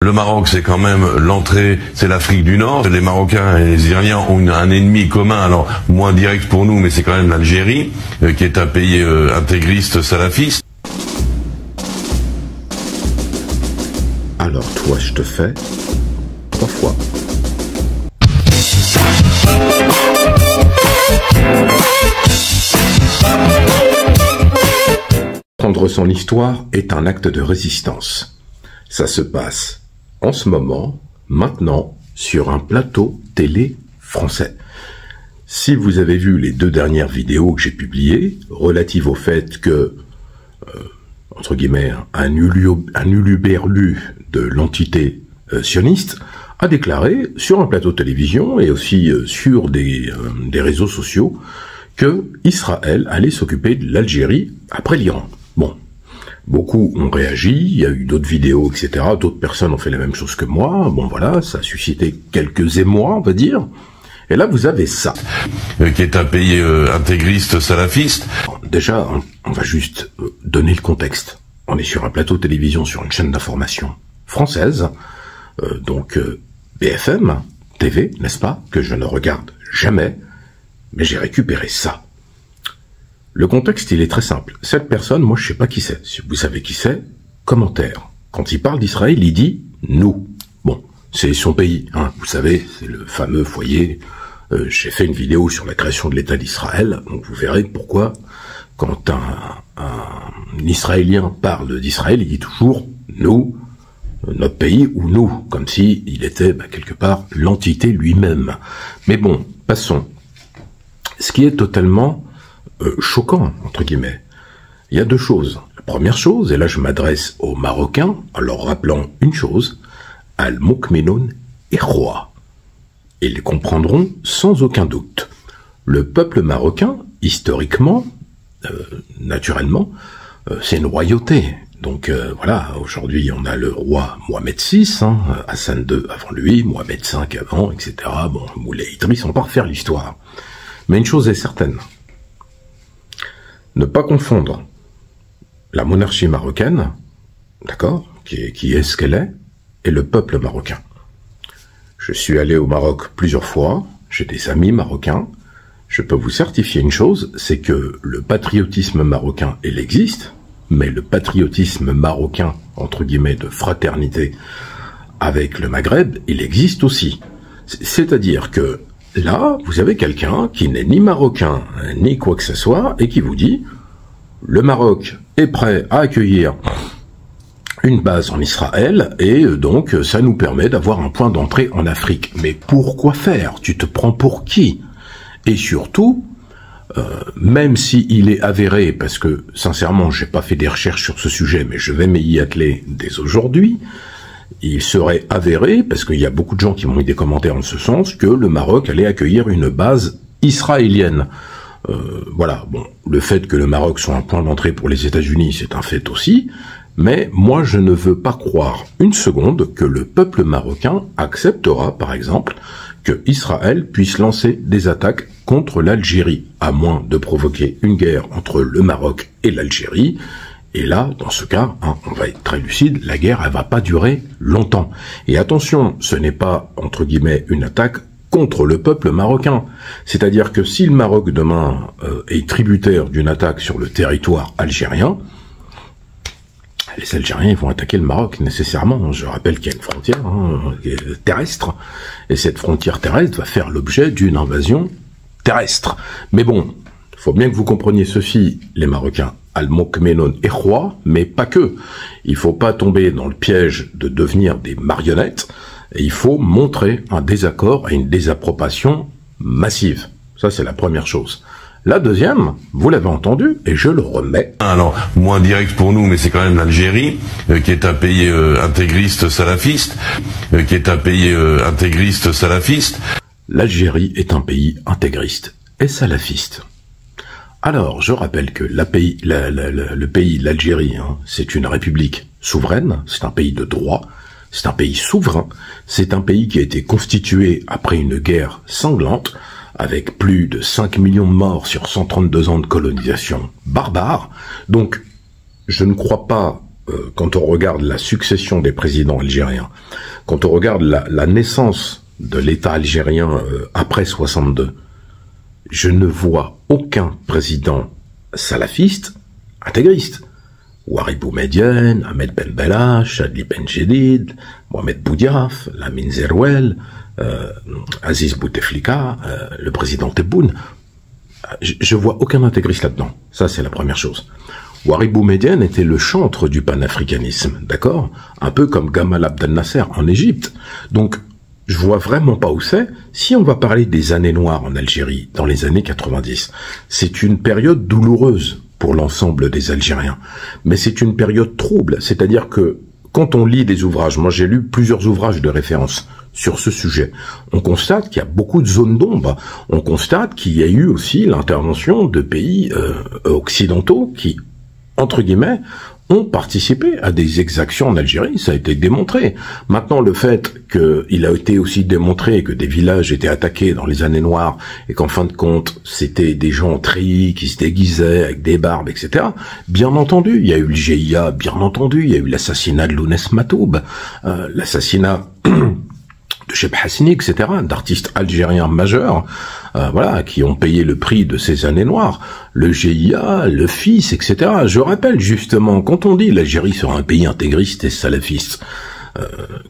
Le Maroc, c'est quand même l'entrée, c'est l'Afrique du Nord. Les Marocains et les Iraniens ont un ennemi commun, alors moins direct pour nous, mais c'est quand même l'Algérie, qui est un pays intégriste salafiste. Alors toi, je te fais 3 fois. Prendre son histoire est un acte de résistance. Ça se passe en ce moment, maintenant, sur un plateau télé français. Si vous avez vu les 2 dernières vidéos que j'ai publiées, relatives au fait que, entre guillemets, un uluberlu de l'entité sioniste a déclaré sur un plateau de télévision et aussi sur des réseaux sociaux que Israël allait s'occuper de l'Algérie après l'Iran. Bon. Beaucoup ont réagi, il y a eu d'autres vidéos, etc. D'autres personnes ont fait la même chose que moi. Bon voilà, ça a suscité quelques émois, on va dire. Et là, vous avez ça. Qui est un pays intégriste salafiste. Déjà, on va juste donner le contexte. On est sur un plateau de télévision, sur une chaîne d'information française, donc BFM TV, n'est-ce pas, que je ne regarde jamais, mais j'ai récupéré ça. Le contexte, il est très simple. Cette personne, moi, je sais pas qui c'est. Si vous savez qui c'est, commentaire. Quand il parle d'Israël, il dit « nous ». Bon, c'est son pays, hein. Vous savez, c'est le fameux foyer. J'ai fait une vidéo sur la création de l'État d'Israël, donc vous verrez pourquoi, quand un Israélien parle d'Israël, il dit toujours « nous », notre pays ou « nous », comme si il était, quelque part, l'entité lui-même. Mais bon, passons. Ce qui est totalement choquant, entre guillemets. Il y a 2 choses. La première chose, et là je m'adresse aux Marocains, en leur rappelant une chose, Al-Moukminoun est roi. Ils les comprendront sans aucun doute. Le peuple marocain, historiquement, naturellement, c'est une royauté. Donc voilà, aujourd'hui on a le roi Mohamed VI, Hassan II avant lui, Mohamed V avant, etc. Bon, Moulay Idriss, on va refaire l'histoire. Mais une chose est certaine, ne pas confondre la monarchie marocaine, d'accord, qui est ce qu'elle est, et le peuple marocain. Je suis allé au Maroc plusieurs fois, j'ai des amis marocains, je peux vous certifier une chose, c'est que le patriotisme marocain, il existe, mais le patriotisme marocain, entre guillemets, de fraternité avec le Maghreb, il existe aussi. C'est-à-dire que là, vous avez quelqu'un qui n'est ni marocain, ni quoi que ce soit, et qui vous dit « Le Maroc est prêt à accueillir une base en Israël, et donc ça nous permet d'avoir un point d'entrée en Afrique. » Mais pourquoi faire? Tu te prends pour qui? Et surtout, même s'il est avéré, parce que sincèrement, j'ai pas fait des recherches sur ce sujet, mais je vais m'y atteler dès aujourd'hui, il serait avéré, parce qu'il y a beaucoup de gens qui m'ont mis des commentaires en ce sens, que le Maroc allait accueillir une base israélienne. Voilà, bon, le fait que le Maroc soit un point d'entrée pour les États-Unis, c'est un fait aussi, mais moi je ne veux pas croire une seconde que le peuple marocain acceptera, par exemple, que Israël puisse lancer des attaques contre l'Algérie, à moins de provoquer une guerre entre le Maroc et l'Algérie. Et là, dans ce cas, on va être très lucide, la guerre, elle va pas durer longtemps. Et attention, ce n'est pas, entre guillemets, une attaque contre le peuple marocain. C'est-à-dire que si le Maroc, demain, est tributaire d'une attaque sur le territoire algérien, les Algériens vont attaquer le Maroc, nécessairement. Je rappelle qu'il y a une frontière terrestre, et cette frontière terrestre va faire l'objet d'une invasion terrestre. Mais bon, il faut bien que vous compreniez ceci, les Marocains. Al-Moukminoun est roi, mais pas que. Il faut pas tomber dans le piège de devenir des marionnettes, et il faut montrer un désaccord et une désapprobation massive. Ça, c'est la première chose. La deuxième, vous l'avez entendu, et je le remets. Alors, moins direct pour nous, mais c'est quand même l'Algérie, qui est un pays intégriste salafiste, L'Algérie est un pays intégriste et salafiste. Alors, je rappelle que le pays, l'Algérie, c'est une république souveraine, c'est un pays de droit, c'est un pays souverain, c'est un pays qui a été constitué après une guerre sanglante, avec plus de 5 millions de morts sur 132 ans de colonisation barbare. Donc, je ne crois pas quand on regarde la succession des présidents algériens, quand on regarde la naissance de l'État algérien après 62, je ne vois aucun président salafiste intégriste. Ouari Boumediene, Ahmed Ben Bella, Chadli Ben Jedid, Mohamed Boudiaf, Lamine Zerouel, Aziz Bouteflika, le président Tebboune. Je vois aucun intégriste là-dedans. Ça, c'est la première chose. Ouari Boumediene était le chantre du panafricanisme, d'accord? Un peu comme Gamal Abdel Nasser en Égypte. Donc, je vois vraiment pas où c'est. Si on va parler des années noires en Algérie, dans les années 90, c'est une période douloureuse pour l'ensemble des Algériens. Mais c'est une période trouble, c'est-à-dire que quand on lit des ouvrages, moi j'ai lu plusieurs ouvrages de référence sur ce sujet, on constate qu'il y a beaucoup de zones d'ombre, on constate qu'il y a eu aussi l'intervention de pays occidentaux qui, entre guillemets, ont participé à des exactions en Algérie, ça a été démontré. Maintenant, le fait qu'il a été aussi démontré que des villages étaient attaqués dans les années noires et qu'en fin de compte, c'était des gens treillis qui se déguisaient avec des barbes, etc. Bien entendu, il y a eu le GIA, bien entendu, il y a eu l'assassinat de Lounès Matoub, l'assassinat de Cheb Hassini, etc., d'artistes algériens majeurs, voilà, qui ont payé le prix de ces années noires, le GIA, le FIS, etc. Je rappelle justement, quand on dit l'Algérie sera un pays intégriste et salafiste,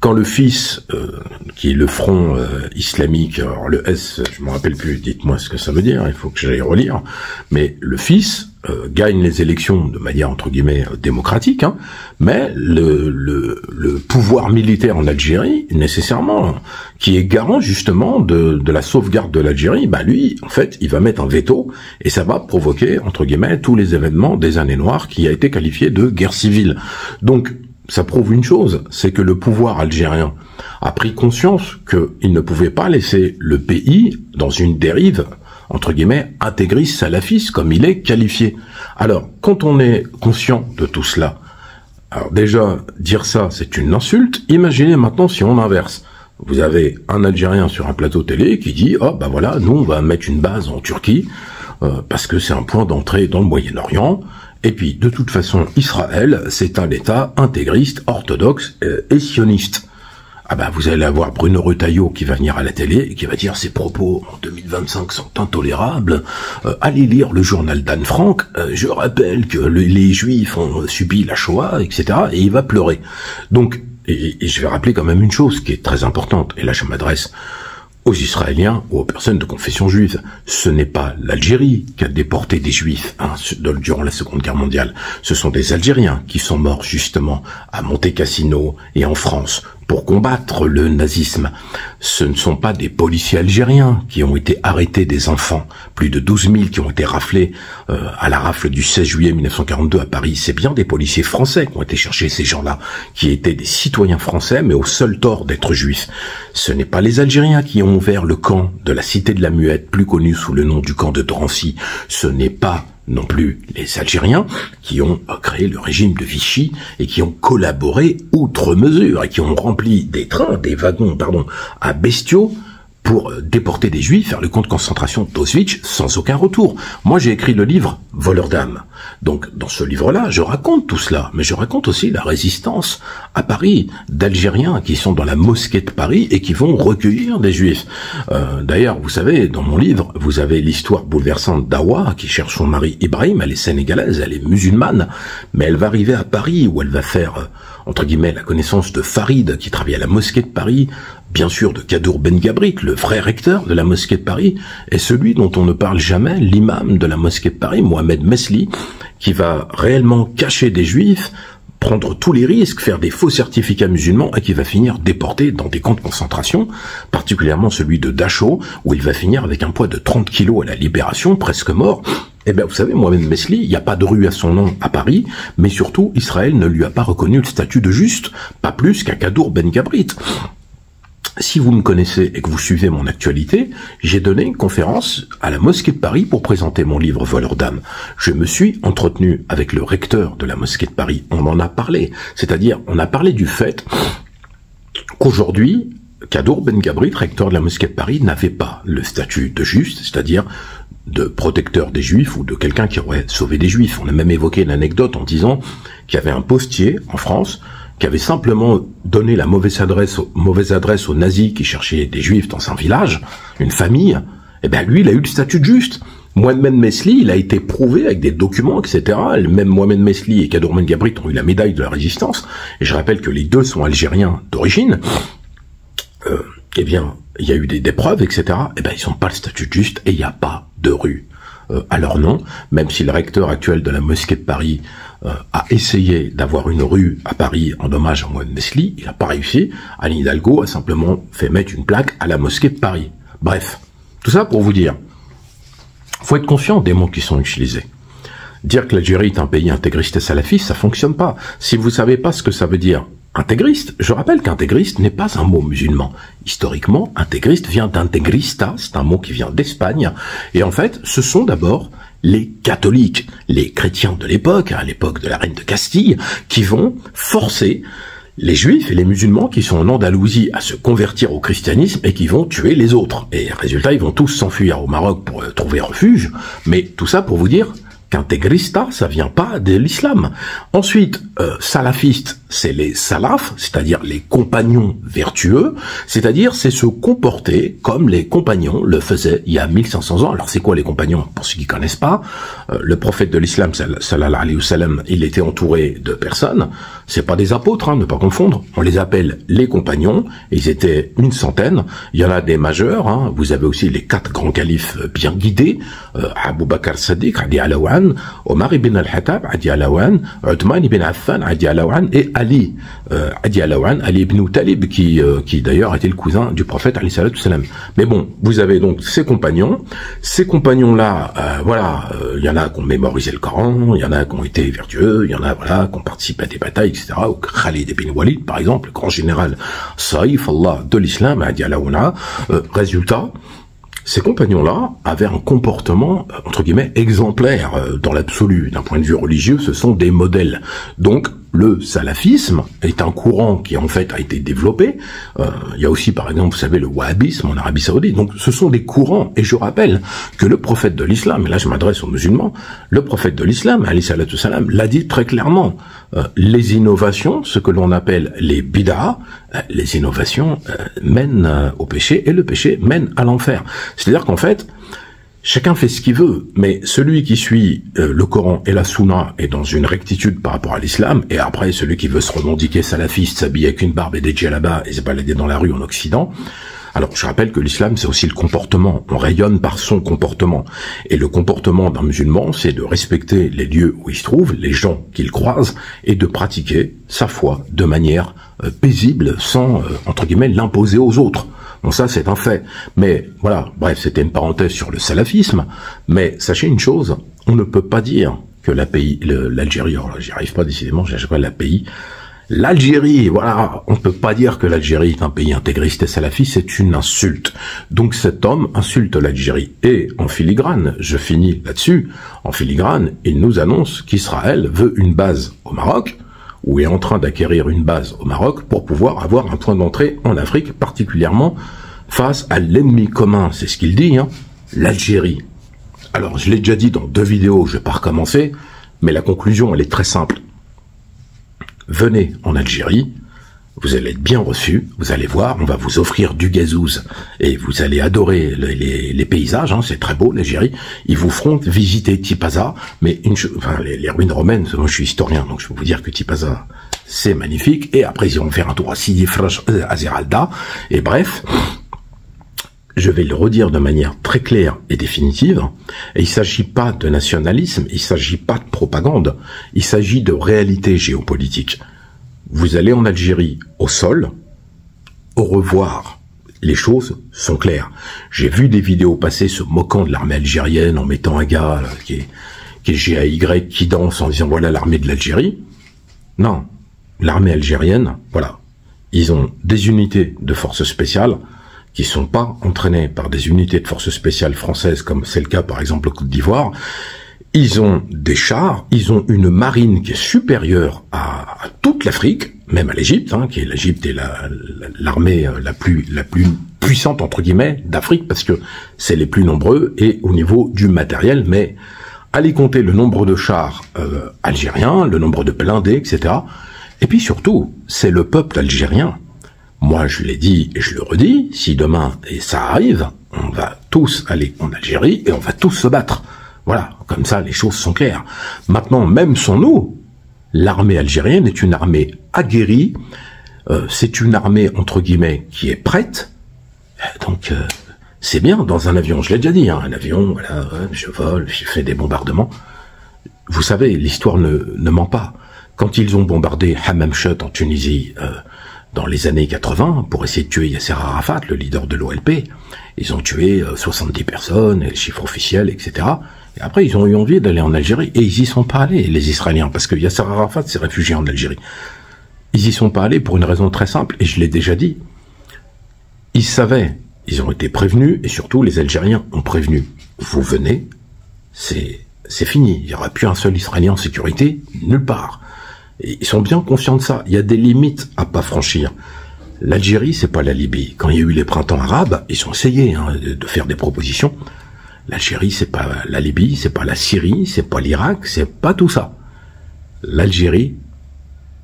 quand le FIS, qui est le Front islamique, alors le S, je me rappelle plus, dites-moi ce que ça veut dire, il faut que j'aille relire, mais le FIS gagne les élections de manière entre guillemets démocratique, hein, mais le pouvoir militaire en Algérie, nécessairement, qui est garant justement de la sauvegarde de l'Algérie, bah lui, en fait, il va mettre un veto et ça va provoquer entre guillemets tous les événements des années noires qui a été qualifié de guerre civile. Donc ça prouve une chose, c'est que le pouvoir algérien a pris conscience qu'il ne pouvait pas laisser le pays dans une dérive, entre guillemets, intégriste salafiste, comme il est qualifié. Alors, quand on est conscient de tout cela, alors déjà, dire ça, c'est une insulte. Imaginez maintenant si on inverse. Vous avez un Algérien sur un plateau télé qui dit « Oh, bah voilà, nous, on va mettre une base en Turquie, parce que c'est un point d'entrée dans le Moyen-Orient. » Et puis, de toute façon, Israël, c'est un État intégriste, orthodoxe et sioniste. Ah ben, vous allez avoir Bruno Retailleau qui va venir à la télé et qui va dire ces propos en 2025 sont intolérables. Allez lire le journal d'Anne Frank. Je rappelle que les Juifs ont subi la Shoah, etc. Et il va pleurer. Donc, et je vais rappeler quand même une chose qui est très importante. Et là, je m'adresse aux Israéliens ou aux personnes de confession juive. Ce n'est pas l'Algérie qui a déporté des Juifs durant la Seconde Guerre mondiale. Ce sont des Algériens qui sont morts justement à Monte Cassino et en France pour combattre le nazisme. Ce ne sont pas des policiers algériens qui ont été arrêtés des enfants. Plus de 12 000 qui ont été raflés à la rafle du 16 juillet 1942 à Paris. C'est bien des policiers français qui ont été chercher ces gens-là, qui étaient des citoyens français, mais au seul tort d'être juifs. Ce n'est pas les Algériens qui ont ouvert le camp de la Cité de la Muette, plus connu sous le nom du camp de Drancy. Ce n'est pas non plus les Algériens qui ont créé le régime de Vichy et qui ont collaboré outre mesure et qui ont rempli des trains, des wagons, pardon, à bestiaux pour déporter des Juifs, faire le camp de concentration d'Auschwitz sans aucun retour. Moi, j'ai écrit le livre « Voleur d'âme ». Donc, dans ce livre-là, je raconte tout cela, mais je raconte aussi la résistance à Paris d'Algériens qui sont dans la mosquée de Paris et qui vont recueillir des Juifs. D'ailleurs, vous savez, dans mon livre, vous avez l'histoire bouleversante d'Awa qui cherche son mari Ibrahim. Elle est sénégalaise, elle est musulmane, mais elle va arriver à Paris où elle va faire, entre guillemets, la connaissance de Farid qui travaille à la mosquée de Paris, bien sûr de Kadour Ben Gabrit, le vrai recteur de la mosquée de Paris, et celui dont on ne parle jamais, l'imam de la mosquée de Paris, Mohamed Mesli, qui va réellement cacher des Juifs, prendre tous les risques, faire des faux certificats musulmans et qui va finir déporté dans des camps de concentration, particulièrement celui de Dachau, où il va finir avec un poids de 30 kilos à la libération, presque mort. Eh bien, vous savez, Mohamed Mesli, il n'y a pas de rue à son nom à Paris, mais surtout, Israël ne lui a pas reconnu le statut de juste, pas plus qu'à Kadour Ben Gabrit. Si vous me connaissez et que vous suivez mon actualité, j'ai donné une conférence à la mosquée de Paris pour présenter mon livre Voleur d'âme. Je me suis entretenu avec le recteur de la mosquée de Paris. On en a parlé. C'est-à-dire, on a parlé du fait qu'aujourd'hui, Kadour Ben Gabrit, recteur de la mosquée de Paris, n'avait pas le statut de juste, c'est-à-dire de protecteur des juifs ou de quelqu'un qui aurait sauvé des juifs. On a même évoqué une anecdote en disant qu'il y avait un postier en France qui avait simplement donné la mauvaise adresse aux nazis qui cherchaient des juifs dans un village, une famille. Eh bien lui, il a eu le statut de juste. Mohamed Mesli, il a été prouvé avec des documents, etc. Même Mohamed Mesli et Kadour Ben Gabrit ont eu la médaille de la résistance. Et je rappelle que les deux sont algériens d'origine. Eh bien, il y a eu des preuves, etc. Eh bien, ils n'ont pas le statut de juste et il n'y a pas de rue à leur nom, même si le recteur actuel de la mosquée de Paris a essayé d'avoir une rue à Paris en hommage à Mohamed Mesli, il n'a pas réussi. Anne Hidalgo a simplement fait mettre une plaque à la mosquée de Paris. Bref, tout ça pour vous dire, faut être conscient des mots qui sont utilisés. Dire que l'Algérie est un pays intégriste et salafiste, ça fonctionne pas. Si vous savez pas ce que ça veut dire, intégriste, je rappelle qu'intégriste n'est pas un mot musulman. Historiquement, intégriste vient d'integrista, c'est un mot qui vient d'Espagne, et en fait, ce sont d'abord les catholiques, les chrétiens de l'époque, à l'époque de la reine de Castille, qui vont forcer les juifs et les musulmans qui sont en Andalousie à se convertir au christianisme et qui vont tuer les autres. Et résultat, ils vont tous s'enfuir au Maroc pour trouver refuge, mais tout ça pour vous dire qu'intégrista, ça vient pas de l'islam. Ensuite, salafiste, c'est les salafs, c'est-à-dire les compagnons vertueux, c'est-à-dire c'est se comporter comme les compagnons le faisaient il y a 1500 ans. Alors c'est quoi les compagnons? Pour ceux qui connaissent pas, le prophète de l'islam, sallallahu alayhi wa sallam, il était entouré de personnes, c'est pas des apôtres, hein, ne pas confondre, on les appelle les compagnons, ils étaient une centaine, il y en a des majeurs, hein, vous avez aussi les 4 grands califes bien guidés, Abu Bakr Sadiq, Adi Alawan, Omar ibn al-Khattab, Adi Alawan, Uthman ibn Affan, Adi Alawan, et Ali, Adi Alawan, Ali ibn Talib, qui d'ailleurs était le cousin du prophète, alayhi salatu salam. Mais bon, vous avez donc ces compagnons-là, voilà, il y en a qui ont mémorisé le Coran, il y en a qui ont été vertueux, il y en a, voilà, qui ont participé à des batailles, etc. Au Khalid ibn Walid, par exemple, le grand général Saïf Allah de l'islam, Adi Alawana, résultat, ces compagnons-là avaient un comportement, entre guillemets, exemplaire dans l'absolu. D'un point de vue religieux, ce sont des modèles. Donc, le salafisme est un courant qui, en fait, a été développé. Il y a aussi, par exemple, vous savez, le wahhabisme en Arabie Saoudite. Donc, ce sont des courants. Et je rappelle que le prophète de l'islam, et là je m'adresse aux musulmans, le prophète de l'islam, alayhi salatu salam, l'a dit très clairement. Les innovations, ce que l'on appelle les bid'a, les innovations mènent au péché, et le péché mène à l'enfer. C'est-à-dire qu'en fait, chacun fait ce qu'il veut, mais celui qui suit le Coran et la Sunna est dans une rectitude par rapport à l'islam, et après celui qui veut se revendiquer salafiste, s'habiller avec une barbe et des djellabas et se balader dans la rue en Occident. Alors, je rappelle que l'islam, c'est aussi le comportement. On rayonne par son comportement. Et le comportement d'un musulman, c'est de respecter les lieux où il se trouve, les gens qu'il croise, et de pratiquer sa foi de manière paisible, sans, entre guillemets, l'imposer aux autres. Bon, ça, c'est un fait. Mais, voilà, bref, c'était une parenthèse sur le salafisme. Mais, sachez une chose, on ne peut pas dire que l'Algérie, alors j'y arrive pas décidément, j'ai à chaque fois l'Algérie, voilà, on ne peut pas dire que l'Algérie est un pays intégriste et salafiste, c'est une insulte. Donc cet homme insulte l'Algérie. Et en filigrane, je finis là-dessus, en filigrane, il nous annonce qu'Israël veut une base au Maroc, ou est en train d'acquérir une base au Maroc pour pouvoir avoir un point d'entrée en Afrique, particulièrement face à l'ennemi commun, c'est ce qu'il dit, hein, l'Algérie. Alors, je l'ai déjà dit dans 2 vidéos, je ne vais pas recommencer, mais la conclusion, elle est très simple. Venez en Algérie, vous allez être bien reçus, vous allez voir, on va vous offrir du gazouze, et vous allez adorer les paysages, hein, c'est très beau l'Algérie, ils vous feront visiter Tipaza, mais les ruines romaines, moi je suis historien, donc je peux vous dire que Tipaza, c'est magnifique, et après ils vont faire un tour à Sidi Fraj, à Zeralda, et bref, je vais le redire de manière très claire et définitive, et il ne s'agit pas de nationalisme, il ne s'agit pas de propagande, il s'agit de réalité géopolitique. Vous allez en Algérie au sol, au revoir, les choses sont claires. J'ai vu des vidéos passer se moquant de l'armée algérienne en mettant un gars qui est GAY qui danse en disant voilà l'armée de l'Algérie. Non, l'armée algérienne, voilà, ils ont des unités de forces spéciales qui sont pas entraînées par des unités de forces spéciales françaises comme c'est le cas par exemple au Côte d'Ivoire. Ils ont des chars, ils ont une marine qui est supérieure à toute l'Afrique, même à l'Égypte, hein, qui est l'Égypte est l'armée la plus puissante entre guillemets d'Afrique, parce que c'est les plus nombreux et au niveau du matériel, mais allez compter le nombre de chars algériens, le nombre de blindés, etc. Et puis surtout, c'est le peuple algérien. Moi, je l'ai dit et je le redis, si demain, et ça arrive, on va tous aller en Algérie et on va tous se battre. Voilà, comme ça, les choses sont claires. Maintenant, même sans nous, l'armée algérienne est une armée aguerrie, c'est une armée, entre guillemets, qui est prête. Donc, c'est bien, dans un avion, je l'ai déjà dit, hein, un avion, voilà, je vole, je fais des bombardements. Vous savez, l'histoire ne ment pas. Quand ils ont bombardé Hammamchot en Tunisie, dans les années 80, pour essayer de tuer Yasser Arafat, le leader de l'OLP, ils ont tué 70 personnes, les chiffres officiels, etc. Et après, ils ont eu envie d'aller en Algérie, et ils y sont pas allés, les Israéliens, parce que Yasser Arafat s'est réfugié en Algérie. Ils y sont pas allés pour une raison très simple, et je l'ai déjà dit. Ils savaient, ils ont été prévenus, et surtout les Algériens ont prévenu. Vous venez, c'est fini, il n'y aura plus un seul Israélien en sécurité, nulle part. Et ils sont bien conscients de ça. Il y a des limites à pas franchir. L'Algérie, c'est pas la Libye. Quand il y a eu les printemps arabes, ils ont essayé de faire des propositions. L'Algérie, c'est pas la Libye, c'est pas la Syrie, c'est pas l'Irak, c'est pas tout ça. L'Algérie,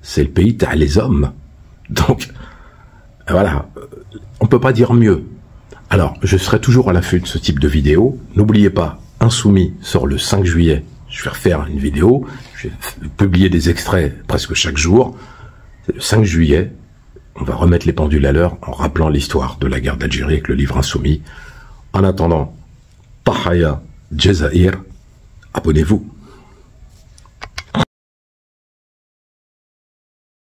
c'est le pays t'as les hommes. Donc, voilà, on peut pas dire mieux. Alors, je serai toujours à l'affût de ce type de vidéo. N'oubliez pas, Insoumis sort le 5 juillet. Je vais refaire une vidéo, je vais publier des extraits presque chaque jour. C'est le 5 juillet, on va remettre les pendules à l'heure en rappelant l'histoire de la guerre d'Algérie avec le livre Insoumis. En attendant, Tahaya Jazair, abonnez-vous.